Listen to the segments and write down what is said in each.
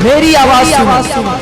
मेरी आवाज सुनो।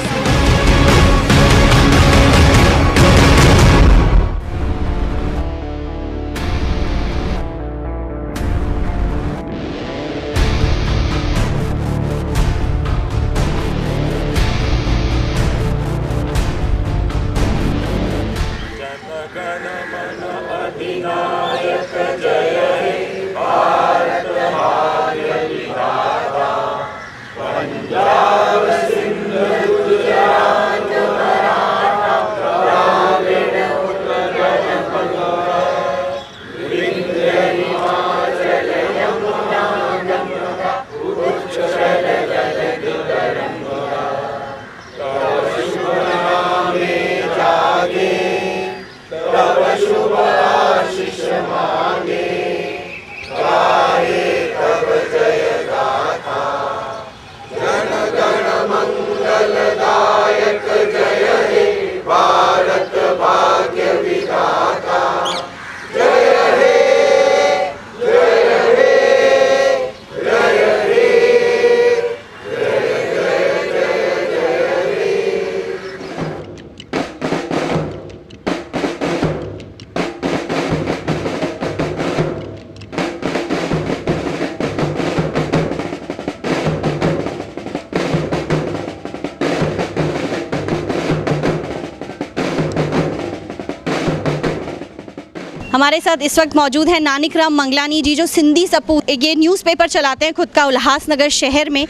हमारे साथ इस वक्त मौजूद हैं नानिकराम मंगलानी जी, जो सिंधी सपूत ये न्यूज़पेपर चलाते हैं खुद का उल्लासनगर शहर में।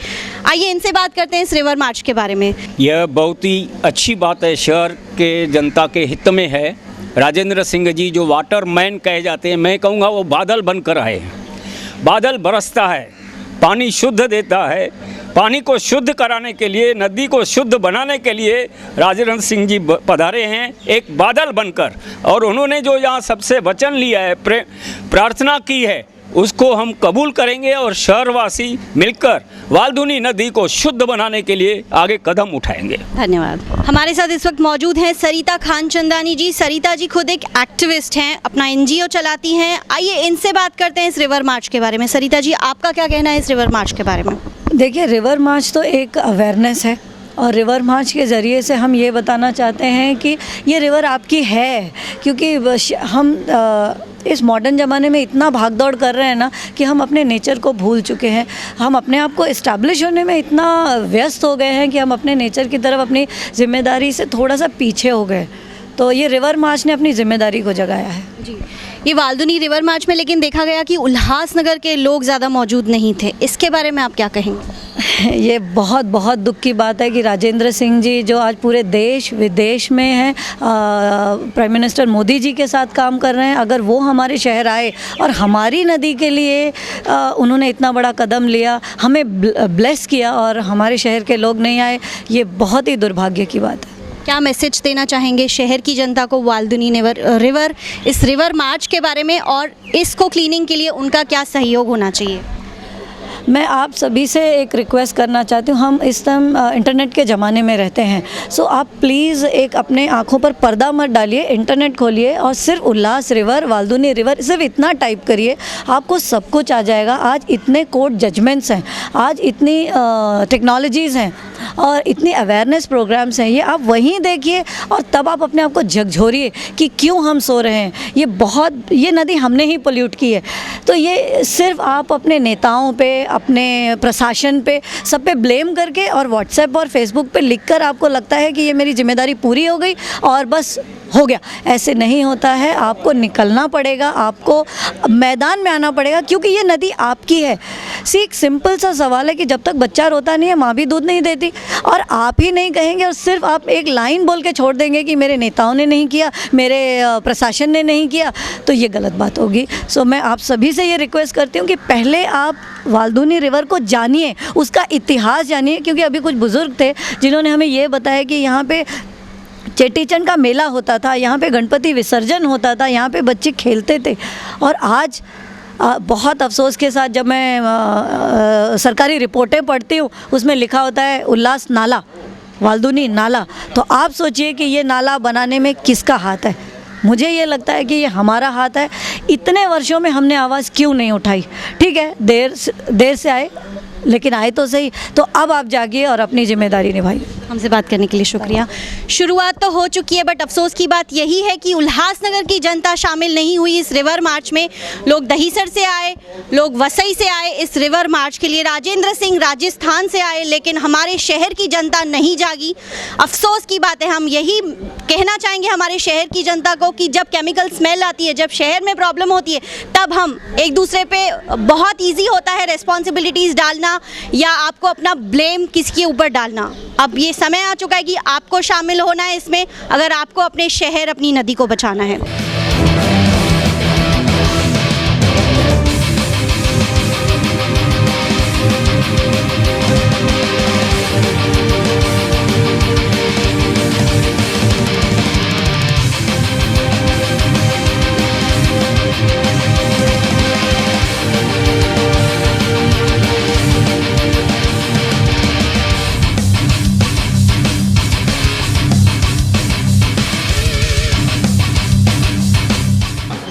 आइए इनसे बात करते हैं इस रिवर मार्च के बारे में। यह बहुत ही अच्छी बात है, शहर के जनता के हित में है। राजेंद्र सिंह जी जो वाटर मैन कहे जाते हैं, मैं कहूँगा वो बादल बनकर आए। बादल बरसता है, पानी शुद्ध देता है। पानी को शुद्ध कराने के लिए, नदी को शुद्ध बनाने के लिए राजेंद्र सिंह जी पधारे हैं एक बादल बनकर, और उन्होंने जो यहाँ सबसे वचन लिया है, प्रार्थना की है, उसको हम कबूल करेंगे और शहरवासी मिलकर वाल्दुनी नदी को शुद्ध बनाने के लिए आगे कदम उठाएंगे। धन्यवाद। हमारे साथ इस वक्त मौजूद हैं सरिता खानचंदानी जी। सरिता जी खुद एक एक्टिविस्ट हैं, अपना NGO चलाती हैं। आइए इनसे बात करते हैं इस रिवर मार्च के बारे में। सरिता जी, आपका क्या कहना है इस रिवर मार्च के बारे में? देखिए, रिवर मार्च तो एक अवेयरनेस है, और रिवर मार्च के ज़रिए से हम ये बताना चाहते हैं कि ये रिवर आपकी है, क्योंकि हम इस मॉडर्न ज़माने में इतना भाग दौड़ कर रहे हैं ना कि हम अपने नेचर को भूल चुके हैं। हम अपने आप को इस्टेब्लिश होने में इतना व्यस्त हो गए हैं कि हम अपने नेचर की तरफ अपनी ज़िम्मेदारी से थोड़ा सा पीछे हो गए। तो ये रिवर मार्च ने अपनी ज़िम्मेदारी को जगाया है जी। ये वाल्दुनी रिवर मार्च में लेकिन देखा गया कि उल्लासनगर के लोग ज़्यादा मौजूद नहीं थे, इसके बारे में आप क्या कहेंगे? ये बहुत बहुत दुख की बात है कि राजेंद्र सिंह जी जो आज पूरे देश विदेश में हैं, प्राइम मिनिस्टर मोदी जी के साथ काम कर रहे हैं, अगर वो हमारे शहर आए और हमारी नदी के लिए उन्होंने इतना बड़ा कदम लिया, हमें ब्लेस किया, और हमारे शहर के लोग नहीं आए, ये बहुत ही दुर्भाग्य की बात है। क्या मैसेज देना चाहेंगे शहर की जनता को वाल्दुनी रिवर इस रिवर मार्च के बारे में, और इसको क्लीनिंग के लिए उनका क्या सहयोग होना चाहिए? मैं आप सभी से एक रिक्वेस्ट करना चाहती हूँ। हम इस टाइम इंटरनेट के ज़माने में रहते हैं, सो आप प्लीज़ एक अपने आँखों पर पर्दा मत डालिए, इंटरनेट खोलिए और सिर्फ उल्लास रिवर, वाल्दुनी रिवर, सिर्फ इतना टाइप करिए, आपको सब कुछ आ जाएगा। आज इतने कोर्ट जजमेंट्स हैं, आज इतनी टेक्नोलॉजीज़ हैं और इतनी अवेयरनेस प्रोग्राम्स हैं, ये आप वहीं देखिए और तब आप अपने आप को झकझोरिए कि क्यों हम सो रहे हैं। ये नदी हमने ही पोल्यूट की है, तो ये सिर्फ आप अपने नेताओं पे, अपने प्रशासन पे, सब पे ब्लेम करके और व्हाट्सएप और फेसबुक पे लिखकर आपको लगता है कि ये मेरी जिम्मेदारी पूरी हो गई और बस हो गया। ऐसे नहीं होता है, आपको निकलना पड़ेगा, आपको मैदान में आना पड़ेगा, क्योंकि ये नदी आपकी है। एक सिंपल सा सवाल है कि जब तक बच्चा रोता नहीं है, माँ भी दूध नहीं देती, और आप ही नहीं कहेंगे और सिर्फ आप एक लाइन बोल के छोड़ देंगे कि मेरे नेताओं ने नहीं किया, मेरे प्रशासन ने नहीं किया, तो ये गलत बात होगी। सो मैं आप सभी से ये रिक्वेस्ट करती हूँ कि पहले आप वाल्दुनी रिवर को जानिए, उसका इतिहास जानिए, क्योंकि अभी कुछ बुज़ुर्ग थे जिन्होंने हमें ये बताया कि यहाँ पे चेटीचंड का मेला होता था, यहाँ पे गणपति विसर्जन होता था, यहाँ पे बच्चे खेलते थे, और आज बहुत अफसोस के साथ जब मैं सरकारी रिपोर्टें पढ़ती हूँ उसमें लिखा होता है उल्लास नाला, वाल्दुनी नाला। तो आप सोचिए कि ये नाला बनाने में किसका हाथ है। मुझे ये लगता है कि ये हमारा हाथ है। इतने वर्षों में हमने आवाज़ क्यों नहीं उठाई? ठीक है, देर से आए, लेकिन आए तो सही। तो अब आप जागिए और अपनी जिम्मेदारी निभाइए। हमसे बात करने के लिए शुक्रिया। शुरुआत तो हो चुकी है, बट अफसोस की बात यही है कि उल्लासनगर की जनता शामिल नहीं हुई इस रिवर मार्च में। लोग दहीसर से आए, लोग वसई से आए इस रिवर मार्च के लिए, राजेंद्र सिंह राजस्थान से आए, लेकिन हमारे शहर की जनता नहीं जागी। अफसोस की बात है। हम यही कहना चाहेंगे हमारे शहर की जनता को कि जब केमिकल स्मेल आती है, जब शहर में प्रॉब्लम होती है, तब हम एक दूसरे पे बहुत ईजी होता है रिस्पॉन्सिबिलिटीज़ डालना या आपको अपना ब्लेम किसके ऊपर डालना। अब ये समय आ चुका है कि आपको शामिल होना है इसमें, अगर आपको अपने शहर, अपनी नदी को बचाना है।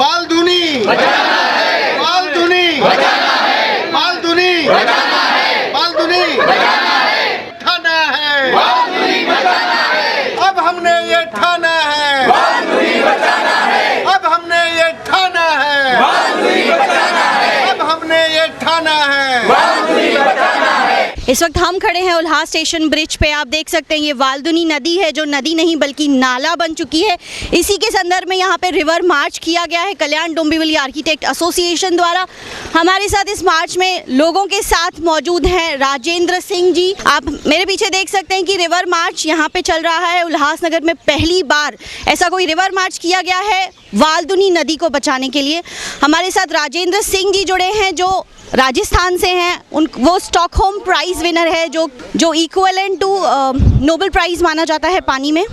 बालधुनी बचाना है, बालधुनी बचाना है, बालधुनी बचाना है, बालधुनी बचाना है, ठाना है, बालधुनी बचाना है। अब हमने ये ठाना है, बालधुनी बचाना है। अब हमने ये ठाना है, बालधुनी बचाना है। अब हमने ये ठाना है, बालधुनी बचाना है। इस वक्त हम खड़े हैं उल्हास स्टेशन ब्रिज पे। आप देख सकते हैं ये वाल्दुनी नदी है, जो नदी नहीं बल्कि नाला बन चुकी है। इसी के संदर्भ में यहाँ पे रिवर मार्च किया गया है कल्याण डोंबिवली आर्किटेक्ट एसोसिएशन द्वारा। हमारे साथ इस मार्च में लोगों के साथ मौजूद हैं राजेंद्र सिंह जी। आप मेरे पीछे देख सकते हैं कि रिवर मार्च यहाँ पे चल रहा है। उल्हासनगर में पहली बार ऐसा कोई रिवर मार्च किया गया है वाल्दुनी नदी को बचाने के लिए। हमारे साथ राजेंद्र सिंह जी जुड़े हैं जो राजस्थान से हैं। वो स्टॉकहोम प्राइज़ विनर है, जो इक्वलेंट टू नोबेल प्राइज़ माना जाता है पानी में।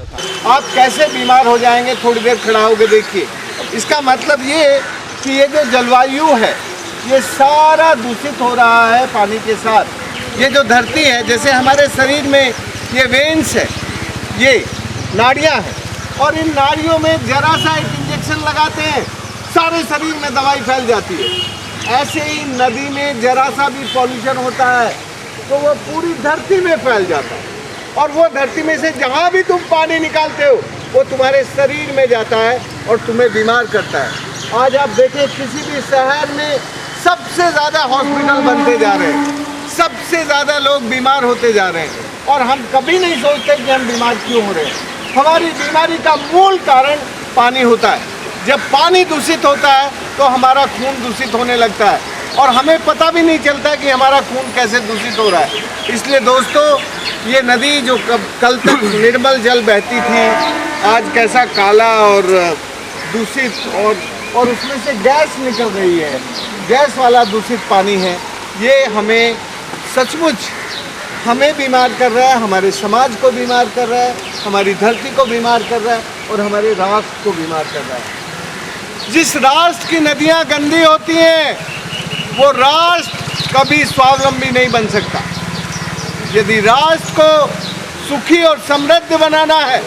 आप कैसे बीमार हो जाएंगे थोड़ी देर खड़ा होकर देखिए। इसका मतलब ये कि ये जो जलवायु है ये सारा दूषित हो रहा है पानी के साथ। ये जो धरती है, जैसे हमारे शरीर में ये वेन्स है, ये नाड़ियाँ हैं, और इन नाड़ियों में जरा सा एक इंजेक्शन लगाते हैं, सारे शरीर में दवाई फैल जाती है। ऐसे ही नदी में जरा सा भी पॉल्यूशन होता है तो वो पूरी धरती में फैल जाता है, और वो धरती में से जहाँ भी तुम पानी निकालते हो वो तुम्हारे शरीर में जाता है और तुम्हें बीमार करता है। आज आप देखें किसी भी शहर में सबसे ज़्यादा हॉस्पिटल बनते जा रहे हैं, सबसे ज़्यादा लोग बीमार होते जा रहे हैं, और हम कभी नहीं सोचते कि हम बीमार क्यों हो रहे हैं। हमारी बीमारी का मूल कारण पानी होता है। जब पानी दूषित होता है तो हमारा खून दूषित होने लगता है, और हमें पता भी नहीं चलता कि हमारा खून कैसे दूषित हो रहा है। इसलिए दोस्तों, ये नदी जो कल तक निर्मल जल बहती थी, आज कैसा काला और दूषित और उसमें से गैस निकल रही है, गैस वाला दूषित पानी है। ये हमें सचमुच हमें बीमार कर रहा है, हमारे समाज को बीमार कर रहा है, हमारी धरती को बीमार कर रहा है, और हमारे राष्ट्र को बीमार कर रहा है। जिस राष्ट्र की नदियाँ गंदी होती हैं वो राष्ट्र कभी स्वावलंबी नहीं बन सकता। यदि राष्ट्र को सुखी और समृद्ध बनाना है,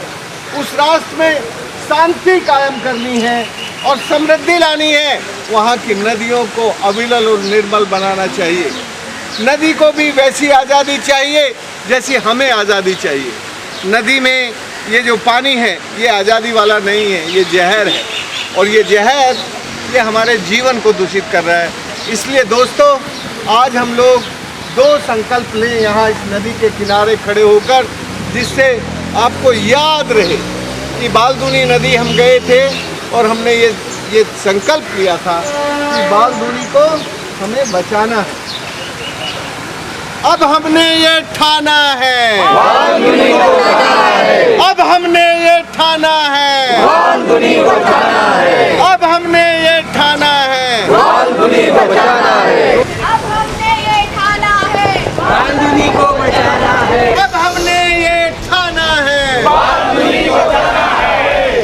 उस राष्ट्र में शांति कायम करनी है और समृद्धि लानी है, वहाँ की नदियों को अविरल और निर्मल बनाना चाहिए। नदी को भी वैसी आज़ादी चाहिए जैसी हमें आज़ादी चाहिए। नदी में ये जो पानी है ये आज़ादी वाला नहीं है, ये जहर है, और ये जहर ये हमारे जीवन को दूषित कर रहा है। इसलिए दोस्तों, आज हम लोग दो संकल्प लें यहाँ इस नदी के किनारे खड़े होकर, जिससे आपको याद रहे कि बालधुनी नदी हम गए थे और हमने ये संकल्प लिया था कि बालधुनी को हमें बचाना है। अब हमने ये ठाना है, बालधुनी को बचाना है। अब हमने ये ठाना है, बालधुनी को बचाना है। अब हमने ये ठाना है, बालधुनी को बचाना है। अब हमने ये ठाना है, बालधुनी को बचाना है। अब हमने ये ठाना है, बालधुनी को बचाना है।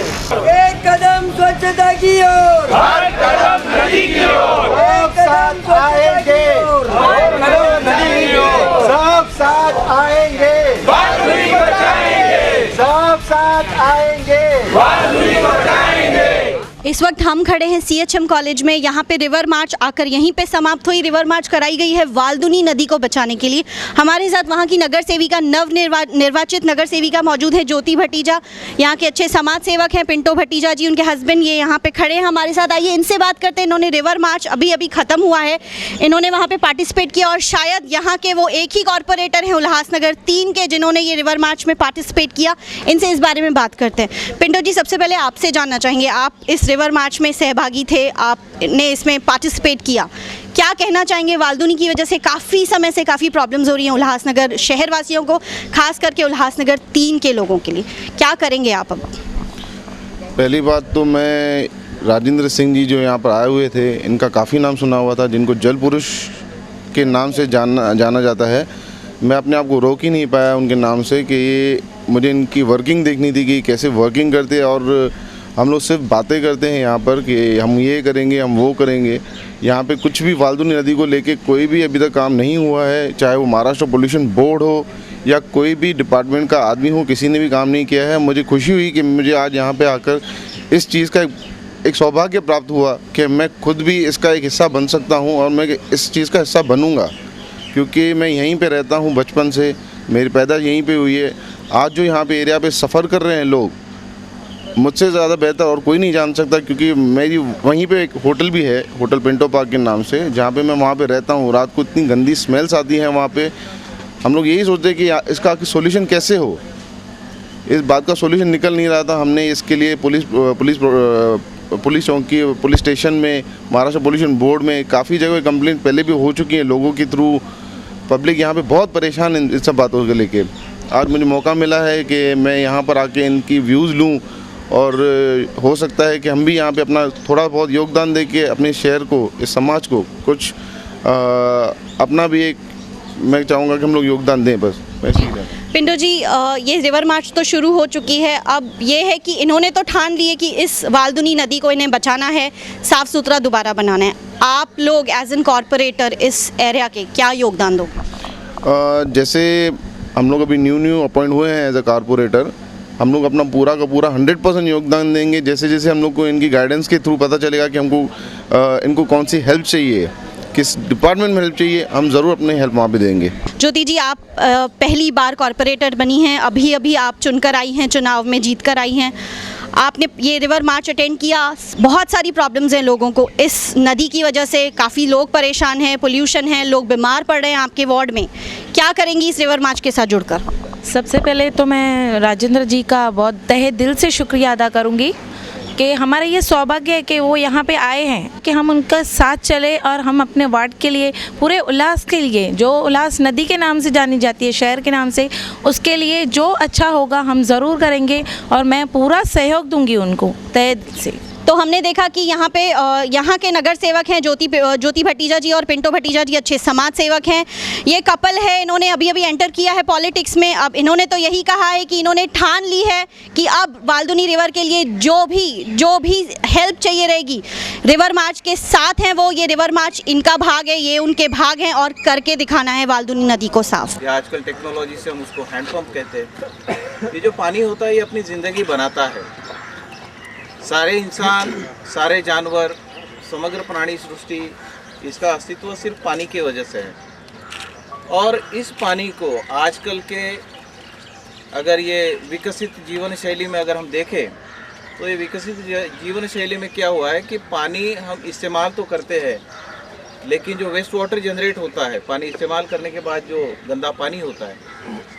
एक कदम स्वच्छता की ओर, हर कदम नदी की ओर, सब साथ आएंगे, सब साथ आएंगे, बालधुनी बचाएंगे, सब साथ आएंगे, बालधुनी बचाएंगे। इस वक्त हम खड़े हैं सीएचएम कॉलेज में। यहाँ पे रिवर मार्च आकर यहीं पे समाप्त हुई। रिवर मार्च कराई गई है वाल्दुनी नदी को बचाने के लिए। हमारे साथ वहाँ की नगर सेविका निर्वाचित नगर सेविका मौजूद है ज्योति भटीजा। यहाँ के अच्छे समाज सेवक हैं पिंटो भटीजा जी, उनके हस्बैंड ये यहाँ पे खड़े हैं हमारे साथ। आइए इनसे बात करते हैं। इन्होंने रिवर मार्च अभी अभी ख़त्म हुआ है, इन्होंने वहाँ पे पार्टिसिपेट किया और शायद यहाँ के वो एक ही कॉरपोरेटर हैं उल्लासनगर 3 के जिन्होंने ये रिवर मार्च में पार्टिसिपेट किया। इनसे इस बारे में बात करते हैं। पिंटो जी, सबसे पहले आपसे जानना चाहेंगे, आप इस रिवर मार्च में सहभागी थे, आपने इसमें पार्टिसिपेट किया, क्या कहना चाहेंगे? वाल्दुनी की वजह से काफ़ी समय से काफ़ी प्रॉब्लम्स हो रही हैं उल्लासनगर शहरवासियों को, खास करके उल्लासनगर 3 के लोगों के लिए, क्या करेंगे आप अब? पहली बात तो मैं राजेंद्र सिंह जी जो यहाँ पर आए हुए थे, इनका काफ़ी नाम सुना हुआ था, जिनको जल पुरुष के नाम से जाना जाता है। मैं अपने आप को रोक ही नहीं पाया उनके नाम से कि ये मुझे इनकी वर्किंग देखनी थी कि कैसे वर्किंग करते हैं। और हम लोग सिर्फ बातें करते हैं यहाँ पर कि हम ये करेंगे, हम वो करेंगे। यहाँ पे कुछ भी वाल्दुनी नदी को लेके कोई भी अभी तक काम नहीं हुआ है, चाहे वो महाराष्ट्र पोल्यूशन बोर्ड हो या कोई भी डिपार्टमेंट का आदमी हो, किसी ने भी काम नहीं किया है। मुझे खुशी हुई कि मुझे आज यहाँ पे आकर इस चीज़ का एक सौभाग्य प्राप्त हुआ कि मैं खुद भी इसका एक हिस्सा बन सकता हूँ और मैं इस चीज़ का हिस्सा बनूँगा, क्योंकि मैं यहीं पे रहता हूँ बचपन से, मेरी पैदा यहीं पे हुई है। आज जो यहाँ पे एरिया पे सफ़र कर रहे हैं लोग, मुझसे ज़्यादा बेहतर और कोई नहीं जान सकता, क्योंकि मेरी वहीं पे एक होटल भी है, होटल पिंटो पार्क के नाम से, जहाँ पे मैं वहाँ पे रहता हूँ। रात को इतनी गंदी स्मेल्स आती हैं वहाँ पे। हम लोग यही सोचते हैं कि इसका सोल्यूशन कैसे हो। इस बात का सोल्यूशन निकल नहीं रहा था। हमने इसके लिए पुलिस चौकी, पुलिस स्टेशन में, महाराष्ट्र पोल्यूशन बोर्ड में काफ़ी जगह कंप्लेंट पहले भी हो चुकी है लोगों के थ्रू। पब्लिक यहाँ पे बहुत परेशान है इन सब बातों को लेके। आज मुझे मौका मिला है कि मैं यहाँ पर आके इनकी व्यूज़ लूँ और हो सकता है कि हम भी यहाँ पे अपना थोड़ा बहुत योगदान दे के अपने शहर को, इस समाज को कुछ अपना भी एक, मैं चाहूँगा कि हम लोग योगदान दें। बस वैसे ही। पिंटो जी, ये रिवर मार्च तो शुरू हो चुकी है, अब ये है कि इन्होंने तो ठान लिए कि इस वाल्दुनी नदी को इन्हें बचाना है, साफ़ सुथरा दोबारा बनाना है। आप लोग एज एन कॉरपोरेटर इस एरिया के क्या योगदान दोगे? जैसे हम लोग अभी न्यू अपॉइंट हुए हैं एज ए कॉरपोरेटर, हम लोग अपना पूरा का पूरा 100% योगदान देंगे। जैसे जैसे हम लोग को इनकी गाइडेंस के थ्रू पता चलेगा कि हमको इनको कौन सी हेल्प चाहिए, किस डिपार्टमेंट में हेल्प चाहिए, हम ज़रूर अपने हेल्प वहाँ पे देंगे। ज्योति जी, आप पहली बार कॉरपोरेटर बनी हैं, अभी आप चुनकर आई हैं, चुनाव में जीत कर आई हैं, आपने ये रिवर मार्च अटेंड किया। बहुत सारी प्रॉब्लम्स हैं लोगों को, इस नदी की वजह से काफ़ी लोग परेशान हैं, पोल्यूशन है, लोग बीमार पड़ रहे हैं आपके वार्ड में, क्या करेंगी इस रिवर मार्च के साथ जुड़कर? सबसे पहले तो मैं राजेंद्र जी का बहुत तहे दिल से शुक्रिया अदा करूंगी कि हमारा ये सौभाग्य है कि वो यहाँ पे आए हैं, कि हम उनका साथ चले और हम अपने वार्ड के लिए, पूरे उल्लास के लिए, जो उल्लास नदी के नाम से जानी जाती है, शहर के नाम से, उसके लिए जो अच्छा होगा हम ज़रूर करेंगे और मैं पूरा सहयोग दूंगी उनको तहे दिल से। तो हमने देखा कि यहाँ पे यहाँ के नगर सेवक हैं ज्योति भटीजा जी और पिंटो भटीजा जी, अच्छे समाज सेवक हैं। ये कपल है, इन्होंने अभी एंटर किया है पॉलिटिक्स में। अब इन्होंने तो यही कहा है कि इन्होंने ठान ली है कि अब वाल्दुनी रिवर के लिए जो भी हेल्प चाहिए रहेगी, रिवर मार्च के साथ हैं वो। ये रिवर मार्च इनका भाग है, ये उनके भाग हैं और करके दिखाना है वाल्दुनी नदी को साफ। आजकल टेक्नोलॉजी से हम उसको हैंडपंप कहते हैं। ये जो पानी होता है ये अपनी ज़िंदगी बनाता है। सारे इंसान, सारे जानवर, समग्र प्राणी सृष्टि, इसका अस्तित्व सिर्फ पानी की वजह से है। और इस पानी को आजकल के अगर ये विकसित जीवन शैली में अगर हम देखें तो ये विकसित जीवन शैली में क्या हुआ है कि पानी हम इस्तेमाल तो करते हैं, लेकिन जो वेस्ट वाटर जनरेट होता है, पानी इस्तेमाल करने के बाद जो गंदा पानी होता है,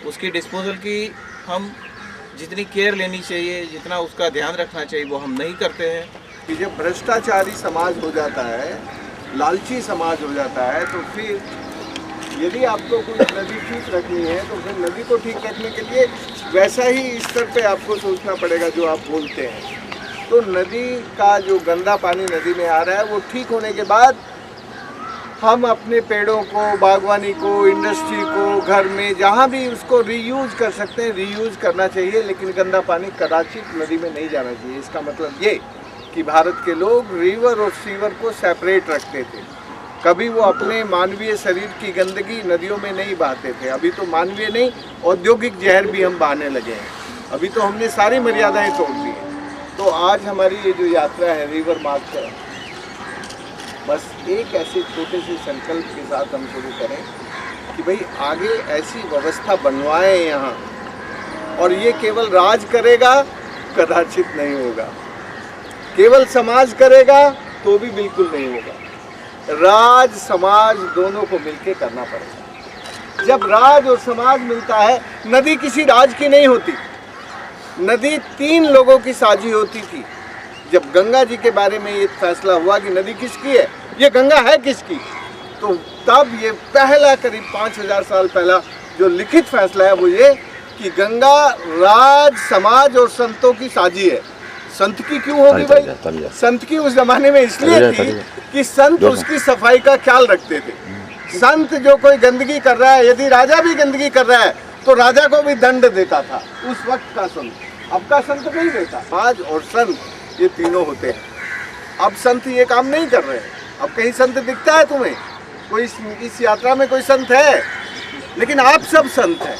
उसकी डिस्पोजल की हम जितनी केयर लेनी चाहिए, जितना उसका ध्यान रखना चाहिए, वो हम नहीं करते हैं। कि जब भ्रष्टाचारी समाज हो जाता है, लालची समाज हो जाता है, तो फिर यदि आपको कोई नदी ठीक रखनी है तो फिर नदी को ठीक रखने के लिए वैसा ही स्तर पे आपको सोचना पड़ेगा जो आप बोलते हैं। तो नदी का जो गंदा पानी नदी में आ रहा है वो ठीक होने के बाद हम अपने पेड़ों को, बागवानी को, इंडस्ट्री को, घर में जहाँ भी उसको रीयूज़ कर सकते हैं रीयूज़ करना चाहिए, लेकिन गंदा पानी कदाचित नदी में नहीं जाना चाहिए। इसका मतलब ये कि भारत के लोग रिवर और सीवर को सेपरेट रखते थे। कभी वो अपने मानवीय शरीर की गंदगी नदियों में नहीं बहाते थे। अभी तो मानवीय नहीं, औद्योगिक जहर भी हम बहाने लगे हैं। अभी तो हमने सारी मर्यादाएं तोड़ दी हैं। तो आज हमारी ये जो यात्रा है रिवर मार्च है, बस एक ऐसे छोटे से संकल्प के साथ हम शुरू करें कि भाई आगे ऐसी व्यवस्था बनवाएं यहाँ, और ये केवल राज करेगा कदाचित नहीं होगा, केवल समाज करेगा तो भी बिल्कुल नहीं होगा, राज समाज दोनों को मिलके करना पड़ेगा। जब राज और समाज मिलता है, नदी किसी राज की नहीं होती, नदी 3 लोगों की साझी होती थी। जब गंगा जी के बारे में ये फैसला हुआ कि नदी किसकी है, ये गंगा है किसकी, तो तब ये पहला करीब 5000 साल पहला जो लिखित फैसला है वो ये कि गंगा राज समाज और संतों की साझी है। संत की क्यों होगी भाई? संत की उस जमाने में इसलिए थी कि संत उसकी सफाई का ख्याल रखते थे। संत जो कोई गंदगी कर रहा है, यदि राजा भी गंदगी कर रहा है तो राजा को भी दंड देता था उस वक्त का संत, अब का संत नहीं देता। समाज और संत ये तीनों होते हैं। अब संत ये काम नहीं कर रहे हैं। अब कहीं संत दिखता है तुम्हें? कोई इस यात्रा में कोई संत है? लेकिन आप सब संत हैं।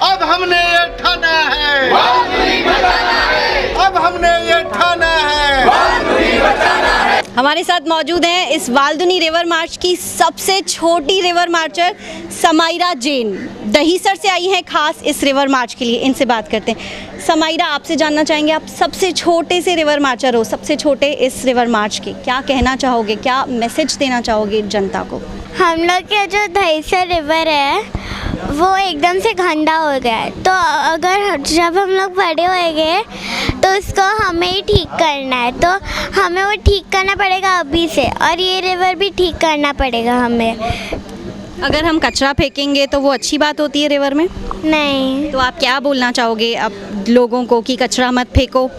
अब हमने ये ठाना है, अब हमने ये ठाना है। हमारे साथ मौजूद हैं इस वाल्दुनी रिवर मार्च की सबसे छोटी रिवर मार्चर समायरा जैन, दहीसर से आई हैं खास इस रिवर मार्च के लिए। इनसे बात करते हैं। समायरा, आपसे जानना चाहेंगे, आप सबसे छोटे से रिवर मार्चर हो, सबसे छोटे इस रिवर मार्च के, क्या कहना चाहोगे, क्या मैसेज देना चाहोगे जनता को? हम लोग के जो दहीसर रिवर है वो एकदम से गंदा हो गया है, तो अगर जब हम लोग बड़े होएंगे तो उसको हमें ही ठीक करना है, तो हमें वो ठीक करना पड़ेगा अभी से, और ये रिवर भी ठीक करना पड़ेगा हमें। अगर हम कचरा फेंकेंगे तो वो अच्छी बात होती है रिवर में? नहीं। तो आप क्या बोलना चाहोगे अब लोगों को कि कचरा मत फेंको?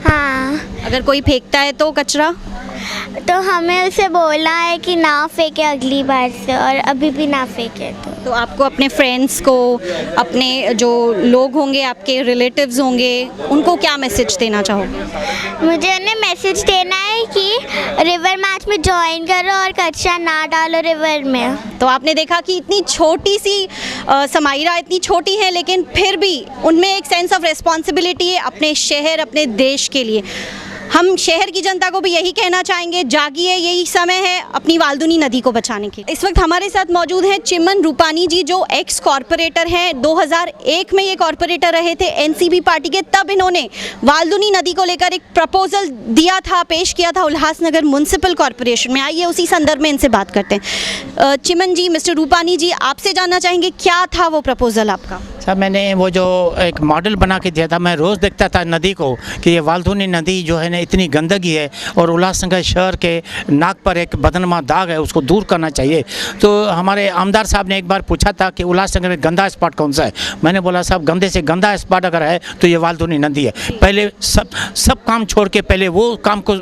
हाँ। अगर कोई फेंकता है तो कचरा, तो हमें उसे बोलना है कि ना फेंके अगली बार से, और अभी भी ना फेंके। तो आपको अपने फ्रेंड्स को, अपने जो लोग होंगे, आपके रिलेटिव्स होंगे, उनको क्या मैसेज देना चाहोगे? मुझे उन्हें मैसेज देना है कि रिवर मार्च में ज्वाइन करो और कचरा ना डालो रिवर में। तो आपने देखा कि इतनी छोटी सी समायरा इतनी छोटी है, लेकिन फिर भी उनमें एक सेंस ऑफ रिस्पॉन्सिबिलिटी है अपने शहर, अपने देश के लिए। हम शहर की जनता को भी यही कहना चाहेंगे, जागिए, यही समय है अपनी वाल्दुनी नदी को बचाने के। इस वक्त हमारे साथ मौजूद हैं चिमन रूपानी जी, जो एक्स कॉरपोरेटर हैं। 2001 में ये कॉरपोरेटर रहे थे एनसीपी पार्टी के। तब इन्होंने वाल्दुनी नदी को लेकर एक प्रपोजल दिया था, पेश किया था उल्लासनगर म्युनिसिपल कॉरपोरेशन में। आइए उसी संदर्भ में इनसे बात करते हैं। चिमन जी, मिस्टर रूपानी जी, आपसे जानना चाहेंगे क्या था वो प्रपोजल आपका? सर, मैंने वो जो एक मॉडल बना के दिया था, मैं रोज़ देखता था नदी को कि ये वाल्दुनी नदी जो है ना इतनी गंदगी है, और उल्लासनगर शहर के नाक पर एक बदनमा दाग है, उसको दूर करना चाहिए। तो हमारे आमदार साहब ने एक बार पूछा था कि उल्लासनगर में गंदा स्पॉट कौन सा है। मैंने बोला साहब, गंदे से गंदा स्पॉट अगर है तो ये वाल्दुनी नदी है। पहले सब काम छोड़ के पहले वो काम को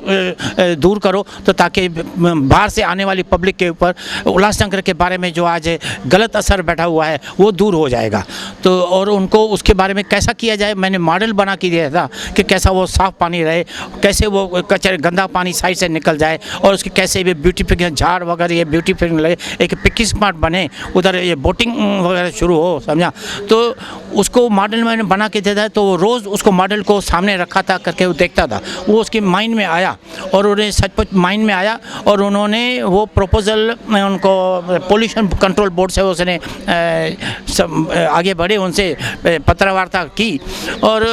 दूर करो, तो ताकि बाहर से आने वाली पब्लिक के ऊपर उल्लासनगर के बारे में जो आज गलत असर बैठा हुआ है वो दूर हो जाएगा। तो और उनको उसके बारे में कैसा किया जाए, मैंने मॉडल बना के दिया था कि कैसा वो साफ़ पानी रहे, कैसे वो कचरे गंदा पानी साइड से निकल जाए, और उसके कैसे भी ब्यूटीफिकेशन झाड़ वगैरह ये ब्यूटीफिकेशन लगे, एक पिकनिक स्पॉट बने, उधर ये बोटिंग वगैरह शुरू हो, समझा। तो उसको मॉडल मैंने बना के दिया था, तो रोज़ उसको मॉडल को सामने रखा था करके वो देखता था, वो उसके माइंड में आया, और उन्हें सचमुच माइंड में आया, और उन्होंने वो प्रपोजल उनको पोल्यूशन कंट्रोल बोर्ड से उसने आगे बढ़े, उनसे पत्र वार्ता की, और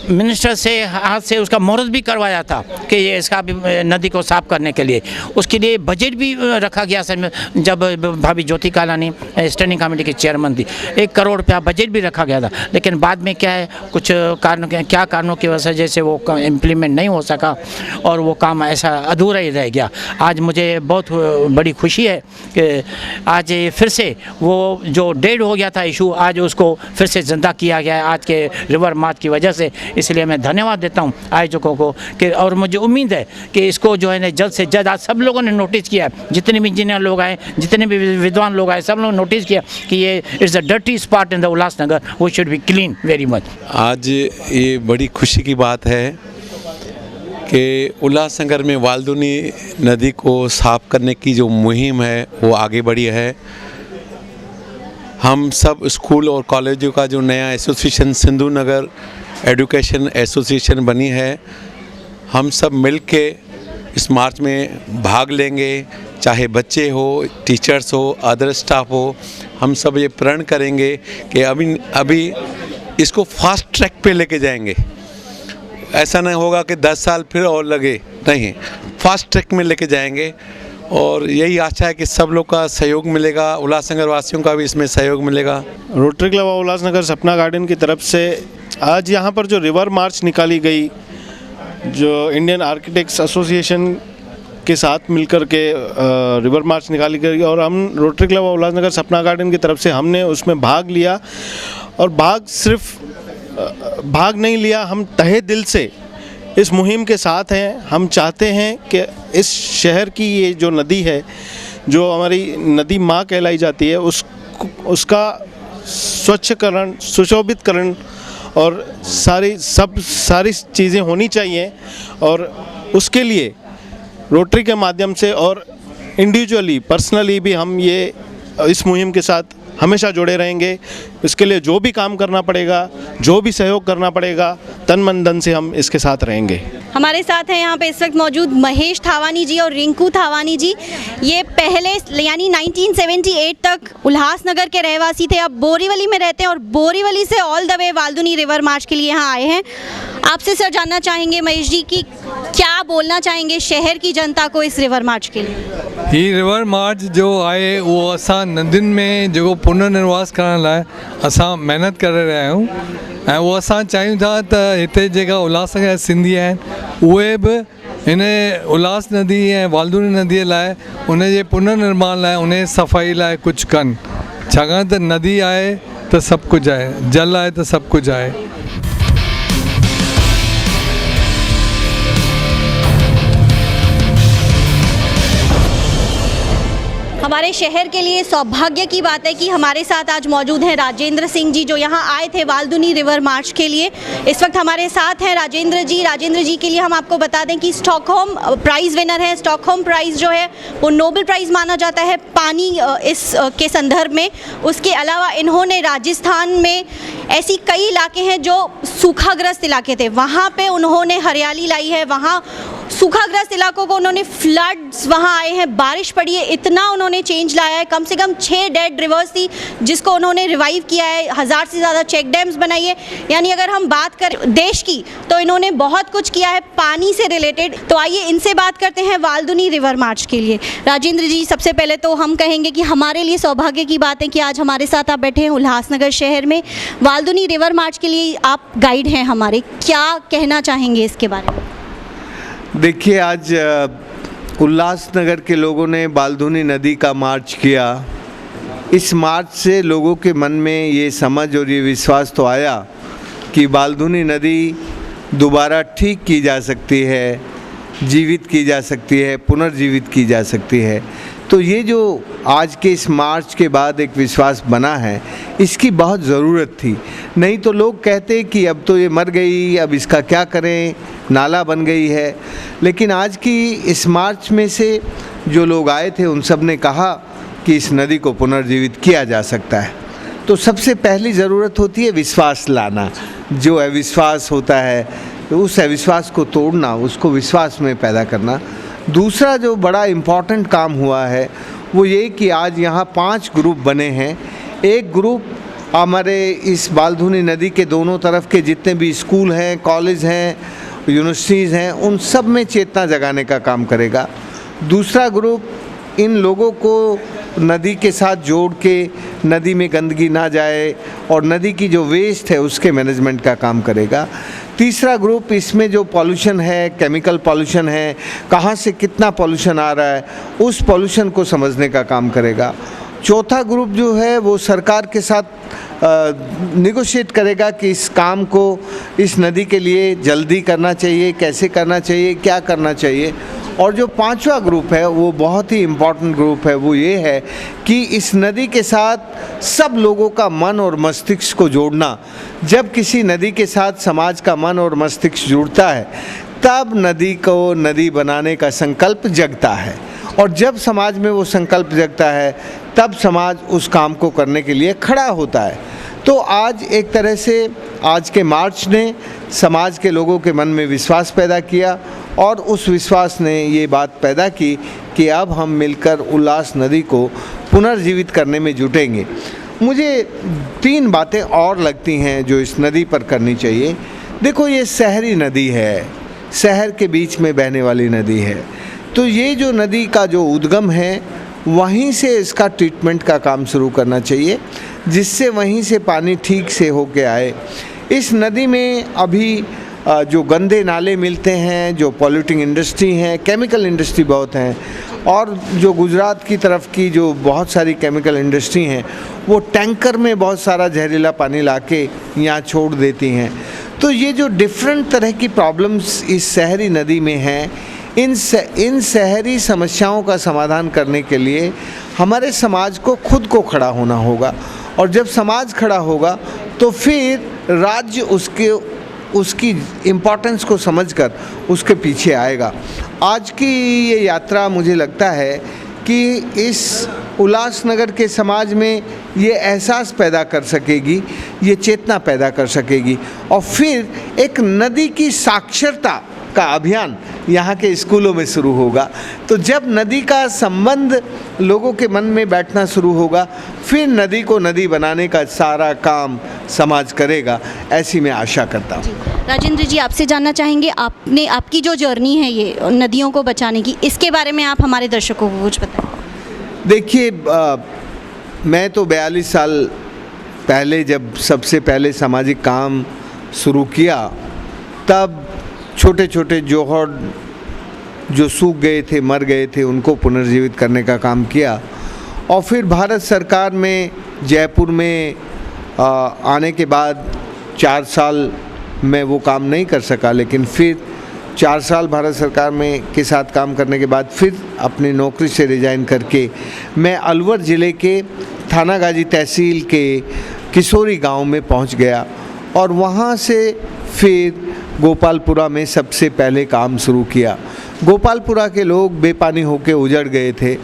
मिनिस्टर से हाथ से उसका मुहूर्त भी करवाया था कि ये इसका भी नदी को साफ करने के लिए। उसके लिए बजट भी रखा गया सर, जब भाभी ज्योति कालानी स्टैंडिंग कमेटी की चेयरमैन थी, 1 करोड़ रुपया बजट भी रखा गया था। लेकिन बाद में क्या है, कुछ कारणों की वजह से वो इम्प्लीमेंट नहीं हो सका, और वो काम ऐसा अधूरा ही रह गया। आज मुझे बहुत बड़ी खुशी है कि आज फिर से वो जो डेड हो गया था इशू, आज उसको फिर से जिंदा किया गया है आज के रिवर मार्च की वजह से। इसलिए मैं धन्यवाद देता हूँ आयोजकों को कि, और मुझे उम्मीद है कि इसको जो है ना जल्द से जल्द, आज सब लोगों ने नोटिस किया, जितने भी इंजीनियर लोग आए, जितने भी विद्वान लोग आए, सब लोगों ने नोटिस किया कि ये is a dirty spot in the Ulhasnagar, वो should be clean very much. आज ये बड़ी खुशी की बात है कि उल्लासनगर में वाल्दुनी नदी को साफ़ करने की जो मुहिम है वो आगे बढ़ी है। हम सब स्कूल और कॉलेजों का जो नया एसोसिएशन सिंधु नगर एजुकेशन एसोसिएशन बनी है, हम सब मिल के इस मार्च में भाग लेंगे, चाहे बच्चे हो, टीचर्स हो, अदर स्टाफ हो। हम सब ये प्रण करेंगे कि अभी इसको फास्ट ट्रैक पे लेके जाएंगे। ऐसा नहीं होगा कि 10 साल फिर और लगे, नहीं, फास्ट ट्रैक में लेके जाएंगे। और यही आशा है कि सब लोग का सहयोग मिलेगा, उल्लासनगर वासियों का भी इसमें सहयोग मिलेगा। रोटरी क्लब ऑफ उल्लासनगर सपना गार्डन की तरफ से आज यहाँ पर जो रिवर मार्च निकाली गई, जो इंडियन आर्किटेक्ट्स एसोसिएशन के साथ मिलकर के रिवर मार्च निकाली गई, और हम रोटरी क्लब ऑफ उल्लासनगर सपना गार्डन की तरफ से हमने उसमें भाग लिया। और भाग नहीं लिया, हम तहे दिल से इस मुहिम के साथ हैं। हम चाहते हैं कि इस शहर की ये जो नदी है, जो हमारी नदी माँ कहलाई जाती है, उसका स्वच्छकरण, सुशोभितकरण और सारी चीज़ें होनी चाहिए। और उसके लिए रोटरी के माध्यम से और इंडिविजुअली पर्सनली भी हम ये इस मुहिम के साथ हमेशा जुड़े रहेंगे। इसके लिए जो भी काम करना पड़ेगा, जो भी सहयोग करना पड़ेगा, तन मन धन से हम इसके साथ रहेंगे। हमारे साथ हैं यहाँ पे इस वक्त मौजूद महेश थावानी जी और रिंकू थावानी जी। ये पहले यानी 1978 तक उल्लासनगर के रहवासी थे, अब बोरीवली में रहते हैं और बोरीवली से ऑल द वे वाल्दुनी रिवर मार्च के लिए यहाँ आए हैं। आपसे सर जानना चाहेंगे महेश जी कि क्या बोलना चाहेंगे शहर की जनता को इस रिवर मार्च के लिए? ही रिवर मार्च जो आहे वो असां नदियुनि में जेको पुनर्निर्वास करण लाइ असां महिनत करे रहिया आहियूं ऐं उहो असां चाहियूं था त हिते जेका उल्लासनगर सिंधी आहिनि उहे बि हिन उल्लास नदी ऐं वाल्दुनी नदीअ लाइ उन जे पुनर्निर्माण लाइ उन जी सफ़ाई लाइ कुझु कनि, छाकाणि त नदी आहे त सभु कुझु आहे, जल आहे त सभु कुझु आहे। हमारे शहर के लिए सौभाग्य की बात है कि हमारे साथ आज मौजूद हैं राजेंद्र सिंह जी, जो यहाँ आए थे वाल्दुनी रिवर मार्च के लिए। इस वक्त हमारे साथ हैं राजेंद्र जी। राजेंद्र जी के लिए हम आपको बता दें कि स्टॉकहोम प्राइज़ विनर है। स्टॉकहोम प्राइज़ जो है वो नोबेल प्राइज़ माना जाता है पानी इस के संदर्भ में। उसके अलावा इन्होंने राजस्थान में ऐसी कई इलाके हैं जो सूखाग्रस्त इलाके थे, वहाँ पर उन्होंने हरियाली लाई है। वहाँ सूखाग्रस्त इलाकों को उन्होंने फ्लड्स वहाँ आए हैं, बारिश पड़ी है, इतना उन्होंने चेंज लाया है। कम से कम 6 डेड रिवर्स थी जिसको उन्होंने रिवाइव किया है, 1000 से ज़्यादा चेक डैम्स बनाई है। यानी अगर हम बात करें देश की तो इन्होंने बहुत कुछ किया है पानी से रिलेटेड। तो आइए इनसे बात करते हैं वाल्दुनी रिवर मार्च के लिए। राजेंद्र जी, सबसे पहले तो हम कहेंगे कि हमारे लिए सौभाग्य की बात है कि आज हमारे साथ आप बैठे हैं उल्लासनगर शहर में। वाल्दुनी रिवर मार्च के लिए आप गाइड हैं हमारे, क्या कहना चाहेंगे इसके बारे में? देखिए, आज उल्लासनगर के लोगों ने वाल्दुनी नदी का मार्च किया। इस मार्च से लोगों के मन में ये समझ और ये विश्वास तो आया कि वाल्दुनी नदी दोबारा ठीक की जा सकती है, जीवित की जा सकती है, पुनर्जीवित की जा सकती है। तो ये जो आज के इस मार्च के बाद एक विश्वास बना है, इसकी बहुत ज़रूरत थी। नहीं तो लोग कहते कि अब तो ये मर गई, अब इसका क्या करें, नाला बन गई है। लेकिन आज की इस मार्च में से जो लोग आए थे उन सब ने कहा कि इस नदी को पुनर्जीवित किया जा सकता है। तो सबसे पहली ज़रूरत होती है विश्वास लाना। जो अविश्वास होता है तो उस अविश्वास को तोड़ना, उसको विश्वास में पैदा करना। दूसरा जो बड़ा इम्पॉर्टेंट काम हुआ है वो ये कि आज यहाँ 5 ग्रुप बने हैं। एक ग्रुप हमारे इस वाल्दुनी नदी के दोनों तरफ के जितने भी स्कूल हैं, कॉलेज हैं, यूनिवर्सिटीज़ हैं, उन सब में चेतना जगाने का काम करेगा। दूसरा ग्रुप इन लोगों को नदी के साथ जोड़ के नदी में गंदगी ना जाए और नदी की जो वेस्ट है उसके मैनेजमेंट का काम करेगा। तीसरा ग्रुप इसमें जो पॉल्यूशन है, केमिकल पॉल्यूशन है, कहाँ से कितना पॉल्यूशन आ रहा है, उस पॉल्यूशन को समझने का काम करेगा। चौथा ग्रुप जो है वो सरकार के साथ निगोशिएट करेगा कि इस काम को इस नदी के लिए जल्दी करना चाहिए, कैसे करना चाहिए, क्या करना चाहिए। और जो 5वां ग्रुप है वो बहुत ही इम्पॉर्टेंट ग्रुप है। वो ये है कि इस नदी के साथ सब लोगों का मन और मस्तिष्क को जोड़ना। जब किसी नदी के साथ समाज का मन और मस्तिष्क जुड़ता है तब नदी को नदी बनाने का संकल्प जगता है, और जब समाज में वो संकल्प जगता है तब समाज उस काम को करने के लिए खड़ा होता है। तो आज एक तरह से आज के मार्च ने समाज के लोगों के मन में विश्वास पैदा किया, और उस विश्वास ने ये बात पैदा की कि अब हम मिलकर उल्लास नदी को पुनर्जीवित करने में जुटेंगे। मुझे 3 बातें और लगती हैं जो इस नदी पर करनी चाहिए। देखो, ये शहरी नदी है, शहर के बीच में बहने वाली नदी है, तो ये जो नदी का जो उद्गम है वहीं से इसका ट्रीटमेंट का काम शुरू करना चाहिए, जिससे वहीं से पानी ठीक से होके आए। इस नदी में अभी जो गंदे नाले मिलते हैं, जो पॉल्यूटिंग इंडस्ट्री हैं, केमिकल इंडस्ट्री बहुत हैं, और जो गुजरात की तरफ की जो बहुत सारी केमिकल इंडस्ट्री हैं वो टैंकर में बहुत सारा जहरीला पानी लाके यहाँ छोड़ देती हैं। तो ये जो डिफरेंट तरह की प्रॉब्लम्स इस शहरी नदी में हैं, इन शहरी समस्याओं का समाधान करने के लिए हमारे समाज को खुद को खड़ा होना होगा, और जब समाज खड़ा होगा तो फिर राज्य उसकी इम्पोर्टेंस को समझकर उसके पीछे आएगा। आज की ये यात्रा मुझे लगता है कि इस उल्लासनगर के समाज में ये एहसास पैदा कर सकेगी, ये चेतना पैदा कर सकेगी, और फिर एक नदी की साक्षरता का अभियान यहाँ के स्कूलों में शुरू होगा। तो जब नदी का संबंध लोगों के मन में बैठना शुरू होगा, फिर नदी को नदी बनाने का सारा काम समाज करेगा, ऐसी मैं आशा करता हूँ। राजेंद्र जी, आपसे जानना चाहेंगे, आपकी जो जर्नी है ये नदियों को बचाने की, इसके बारे में आप हमारे दर्शकों को कुछ बताएं। देखिए, मैं तो 42 साल पहले जब सबसे पहले सामाजिक काम शुरू किया, तब छोटे छोटे जोहड़ जो सूख गए थे, मर गए थे, उनको पुनर्जीवित करने का काम किया। और फिर भारत सरकार में जयपुर में आने के बाद 4 साल मैं वो काम नहीं कर सका, लेकिन फिर 4 साल भारत सरकार में के साथ काम करने के बाद फिर अपनी नौकरी से रिजाइन करके मैं अलवर ज़िले के थानागाजी तहसील के किशोरी गांव में पहुंच गया, और वहां से फिर गोपालपुरा में सबसे पहले काम शुरू किया। गोपालपुरा के लोग बेपानी होके उजड़ गए थे,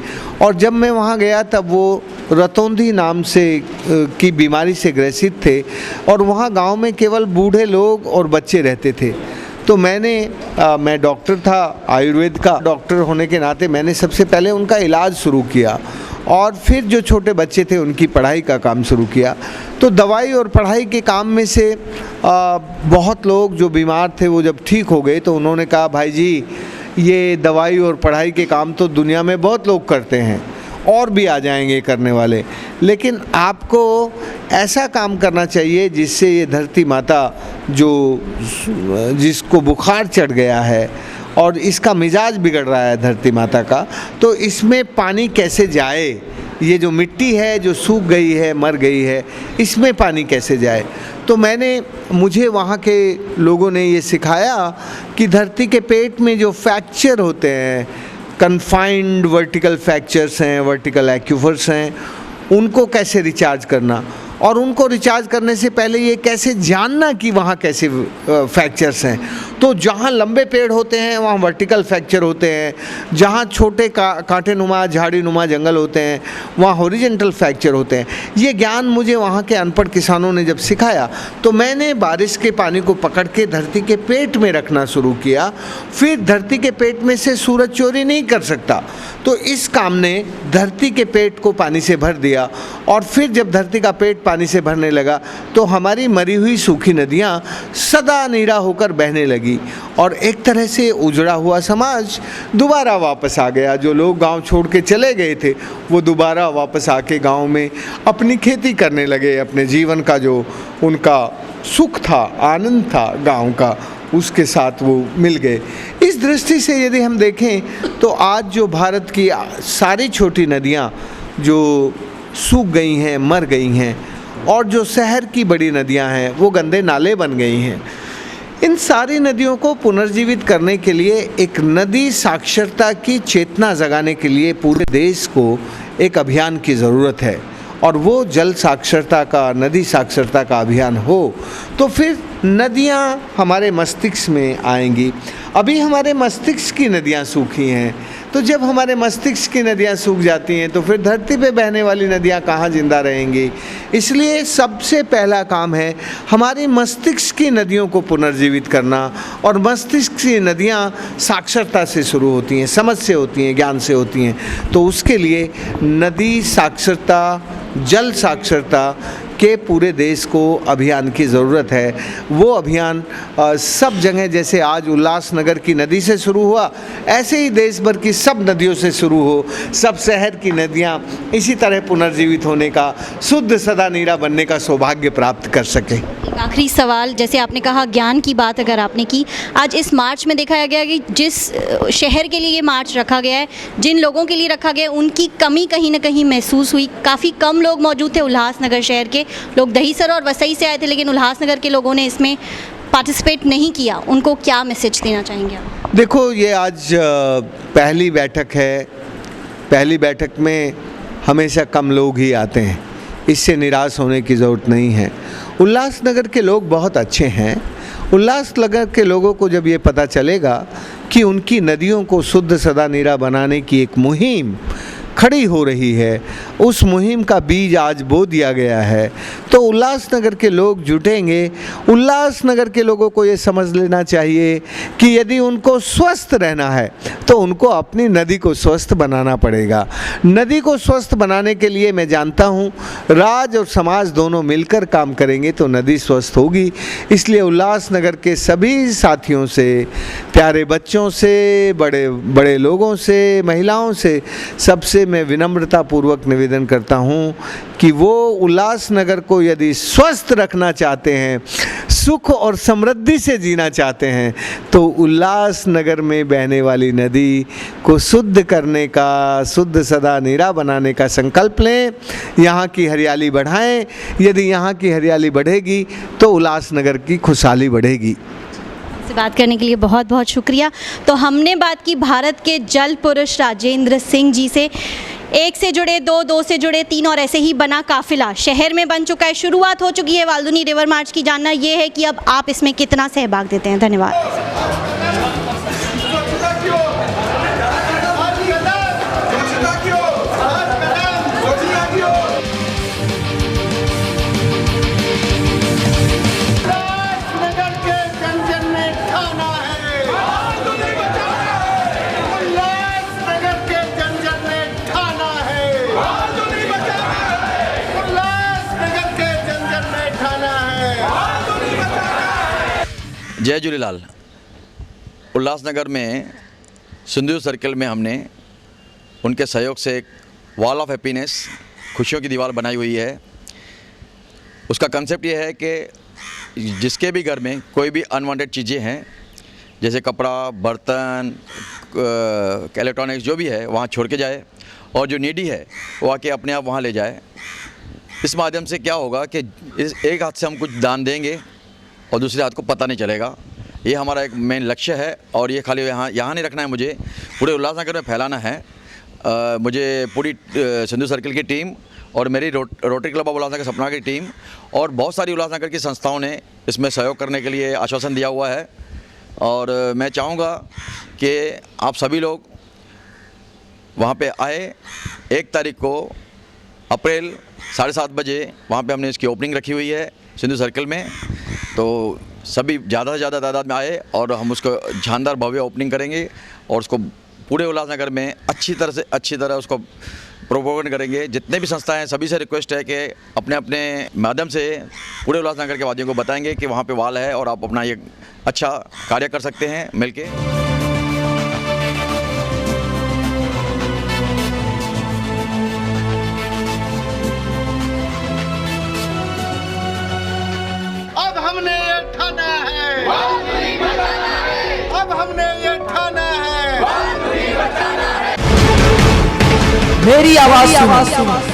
और जब मैं वहाँ गया तब वो रतौंधी नाम से की बीमारी से ग्रसित थे, और वहाँ गांव में केवल बूढ़े लोग और बच्चे रहते थे। तो मैं डॉक्टर था, आयुर्वेद का डॉक्टर होने के नाते मैंने सबसे पहले उनका इलाज शुरू किया, और फिर जो छोटे बच्चे थे उनकी पढ़ाई का काम शुरू किया। तो दवाई और पढ़ाई के काम में से बहुत लोग जो बीमार थे वो जब ठीक हो गए तो उन्होंने कहा, भाई जी, ये दवाई और पढ़ाई के काम तो दुनिया में बहुत लोग करते हैं, और भी आ जाएंगे करने वाले, लेकिन आपको ऐसा काम करना चाहिए जिससे ये धरती माता जिसको बुखार चढ़ गया है और इसका मिजाज बिगड़ रहा है धरती माता का, तो इसमें पानी कैसे जाए, ये जो मिट्टी है जो सूख गई है, मर गई है, इसमें पानी कैसे जाए। तो मुझे वहाँ के लोगों ने ये सिखाया कि धरती के पेट में जो फ्रैक्चर होते हैं, कन्फाइंड वर्टिकल फ्रैक्चर्स हैं, वर्टिकल एक्यूफर्स हैं, उनको कैसे रिचार्ज करना, और उनको रिचार्ज करने से पहले ये कैसे जानना कि वहाँ कैसे फ्रैक्चर्स हैं। तो जहाँ लंबे पेड़ होते हैं वहाँ वर्टिकल फ्रैक्चर होते हैं, जहाँ छोटे कांटे नुमा झाड़ी नुमा जंगल होते हैं वहाँ हॉरिजॉन्टल फ्रैक्चर होते हैं। ये ज्ञान मुझे वहाँ के अनपढ़ किसानों ने जब सिखाया तो मैंने बारिश के पानी को पकड़ के धरती के पेट में रखना शुरू किया। फिर धरती के पेट में से सूरज चोरी नहीं कर सकता, तो इस काम ने धरती के पेट को पानी से भर दिया, और फिर जब धरती का पेट पानी से भरने लगा तो हमारी मरी हुई सूखी नदियाँ सदा नीरा होकर बहने लगी, और एक तरह से उजड़ा हुआ समाज दोबारा वापस आ गया। जो लोग गांव छोड़ के चले गए थे वो दोबारा वापस आके गांव में अपनी खेती करने लगे, अपने जीवन का जो उनका सुख था, आनंद था गांव का, उसके साथ वो मिल गए। इस दृष्टि से यदि हम देखें तो आज जो भारत की सारी छोटी नदियाँ जो सूख गई हैं, मर गई हैं, और जो शहर की बड़ी नदियां हैं वो गंदे नाले बन गई हैं, इन सारी नदियों को पुनर्जीवित करने के लिए एक नदी साक्षरता की चेतना जगाने के लिए पूरे देश को एक अभियान की ज़रूरत है, और वो जल साक्षरता का, नदी साक्षरता का अभियान हो तो फिर नदियाँ हमारे मस्तिष्क में आएंगी। अभी हमारे मस्तिष्क की नदियाँ सूखी हैं, तो जब हमारे मस्तिष्क की नदियाँ सूख जाती हैं तो फिर धरती पे बहने वाली नदियाँ कहाँ जिंदा रहेंगी। इसलिए सबसे पहला काम है हमारी मस्तिष्क की नदियों को पुनर्जीवित करना, और मस्तिष्क की नदियाँ साक्षरता से शुरू होती हैं, समझ से होती हैं, ज्ञान से होती हैं। तो उसके लिए नदी साक्षरता, जल साक्षरता के पूरे देश को अभियान की ज़रूरत है। वो अभियान सब जगह, जैसे आज उल्लासनगर की नदी से शुरू हुआ, ऐसे ही देश भर की सब नदियों से शुरू हो, सब शहर की नदियाँ इसी तरह पुनर्जीवित होने का, शुद्ध सदा नीरा बनने का सौभाग्य प्राप्त कर सकें। एक आखिरी सवाल, जैसे आपने कहा ज्ञान की बात अगर आपने की, आज इस मार्च में देखा गया कि जिस शहर के लिए ये मार्च रखा गया है, जिन लोगों के लिए रखा गया है, उनकी कमी कहीं ना कहीं महसूस हुई। काफ़ी कम लोग मौजूद थे उल्लासनगर शहर के लोग, दहीसर और वसई से आए थे, लेकिन उल्लासनगर के लोगों ने इसमें पार्टिसिपेट नहीं किया। उनको क्या मैसेज देना चाहेंगे आप? देखो, ये आज पहली बैठक है, पहली बैठक में हमेशा कम लोग ही आते हैं, इससे निराश होने की ज़रूरत नहीं है। उल्लासनगर के लोग बहुत अच्छे हैं। उल्लासनगर के लोगों को जब ये पता चलेगा कि उनकी नदियों को शुद्ध सदा नीरा बनाने की एक मुहिम खड़ी हो रही है, उस मुहिम का बीज आज बो दिया गया है, तो उल्लासनगर के लोग जुटेंगे। उल्लासनगर के लोगों को ये समझ लेना चाहिए कि यदि उनको स्वस्थ रहना है तो उनको अपनी नदी को स्वस्थ बनाना पड़ेगा। नदी को स्वस्थ बनाने के लिए मैं जानता हूँ राज और समाज दोनों मिलकर काम करेंगे तो नदी स्वस्थ होगी। इसलिए उल्लासनगर के सभी साथियों से, प्यारे बच्चों से, बड़े बड़े लोगों से, महिलाओं से, सबसे मैं विनम्रता पूर्वक निवेदन करता हूँ कि वो उल्लासनगर को यदि स्वस्थ रखना चाहते हैं, सुख और समृद्धि से जीना चाहते हैं, तो उल्लासनगर में बहने वाली नदी को शुद्ध करने का, शुद्ध सदा नीरा बनाने का संकल्प लें। यहाँ की हरियाली बढ़ाएं। यदि यहाँ की हरियाली बढ़ेगी तो उल्लासनगर की खुशहाली बढ़ेगी। से बात करने के लिए बहुत बहुत शुक्रिया। तो हमने बात की भारत के जल पुरुष राजेंद्र सिंह जी से। 1 से जुड़े 2, 2 से जुड़े 3 और ऐसे ही बना काफिला शहर में बन चुका है। शुरुआत हो चुकी है वाल्धुनी रिवर मार्च की। जानना ये है कि अब आप इसमें कितना सहभाग देते हैं। धन्यवाद। जय झूलेलाल। उल्लासनगर में सिंधु सर्कल में हमने उनके सहयोग से एक वॉल ऑफ हैप्पीनेस, खुशियों की दीवार बनाई हुई है। उसका कंसेप्ट ये है कि जिसके भी घर में कोई भी अनवांटेड चीज़ें हैं, जैसे कपड़ा, बर्तन, इलेक्ट्रॉनिक्स जो भी है, वहाँ छोड़ के जाए, और जो नीडी है वो आके अपने आप वहाँ ले जाए। इस माध्यम से क्या होगा कि एक हाथ से हम कुछ दान देंगे और दूसरे हाथ को पता नहीं चलेगा। ये हमारा एक मेन लक्ष्य है, और ये खाली यहाँ नहीं रखना है, मुझे पूरे उल्लासनगर में फैलाना है। मुझे पूरी सिंधु सर्कल की टीम और मेरी रोटरी क्लब ऑफ उल्लासनगर सपना की टीम और बहुत सारी उल्लासनगर की संस्थाओं ने इसमें सहयोग करने के लिए आश्वासन दिया हुआ है। और मैं चाहूँगा कि आप सभी लोग वहाँ पे आए। 1 तारीख को अप्रैल 7:30 बजे वहाँ पे हमने इसकी ओपनिंग रखी हुई है सिंधु सर्कल में। तो सभी ज़्यादा से ज़्यादा तादाद में आए और हम उसको शानदार भव्य ओपनिंग करेंगे और उसको पूरे उल्लासनगर में अच्छी तरह उसको प्रोपोगेंड करेंगे। जितने भी संस्थाएं हैं, सभी से रिक्वेस्ट है कि अपने अपने माध्यम से पूरे उल्लासनगर के वादियों को बताएंगे कि वहाँ पे वाल है और आप अपना ये अच्छा कार्य कर सकते हैं मिलके। हमने ये ठाना है, अब हमने ये ठाना है, मेरी आवाज सुनो।